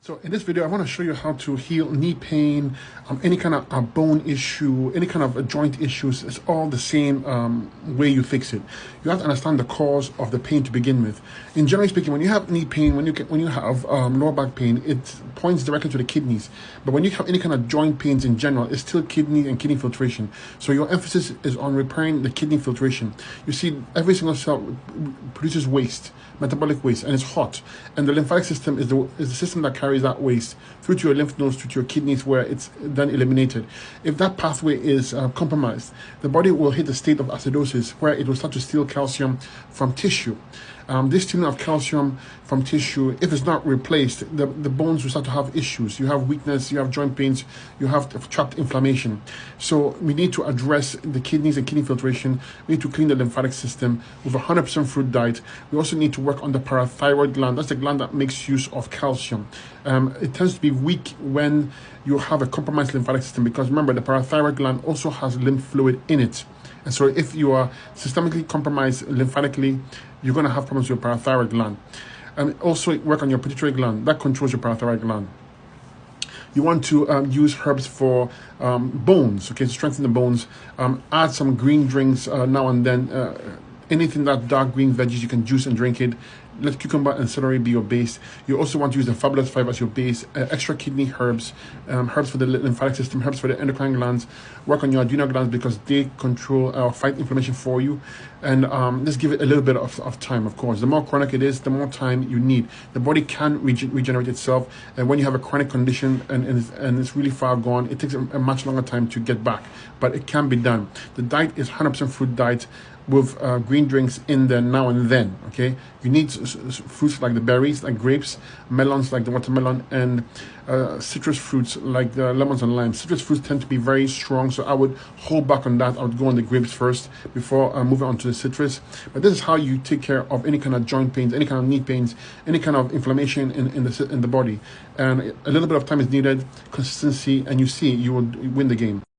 So in this video, I want to show you how to heal knee pain, any kind of bone issue, any kind of joint issues. It's all the same way you fix it. You have to understand the cause of the pain to begin with. In generally speaking, when you have knee pain, when you have lower back pain, it points directly to the kidneys. But when you have any kind of joint pains in general, it's still kidney and kidney filtration. So your emphasis is on repairing the kidney filtration. You see, every single cell produces waste, metabolic waste, and it's hot. And the lymphatic system is the system that carries that waste through to your lymph nodes, through to your kidneys, where it's then eliminated. If that pathway is compromised, the body will hit a state of acidosis where it will start to steal calcium from tissue. This stealing of calcium from tissue, if it's not replaced, the bones will start to have issues. You have weakness, you have joint pains, you have trapped inflammation. So we need to address the kidneys and kidney filtration. We need to clean the lymphatic system with a 100% fruit diet. We also need to work on the parathyroid gland. That's the gland that makes use of calcium. It tends to be weak when you have a compromised lymphatic system, because remember, the parathyroid gland also has lymph fluid in it. And so if you are systemically compromised lymphatically, you're going to have problems with your parathyroid gland. And also work on your pituitary gland. That controls your parathyroid gland. You want to use herbs for bones, okay, to strengthen the bones. Add some green drinks now and then. Anything that dark green veggies, you can juice and drink it. Let cucumber and celery be your base. You also want to use the fabulous 5 as your base. Extra kidney herbs, herbs for the lymphatic system, herbs for the endocrine glands. Work on your adrenal glands because they control fight inflammation for you. And just give it a little bit of time, of course. The more chronic it is, the more time you need. The body can regenerate itself. And when you have a chronic condition and it's really far gone, it takes a much longer time to get back. But it can be done. The diet is 100% fruit diet with green drinks in there now and then, okay? You need fruits like the berries, like grapes, melons like the watermelon, and citrus fruits like the lemons and limes. Citrus fruits tend to be very strong, so I would hold back on that. I would go on the grapes first before moving on to the citrus. But this is how you take care of any kind of joint pains, any kind of knee pains, any kind of inflammation in the body. And a little bit of time is needed, consistency, and you will win the game.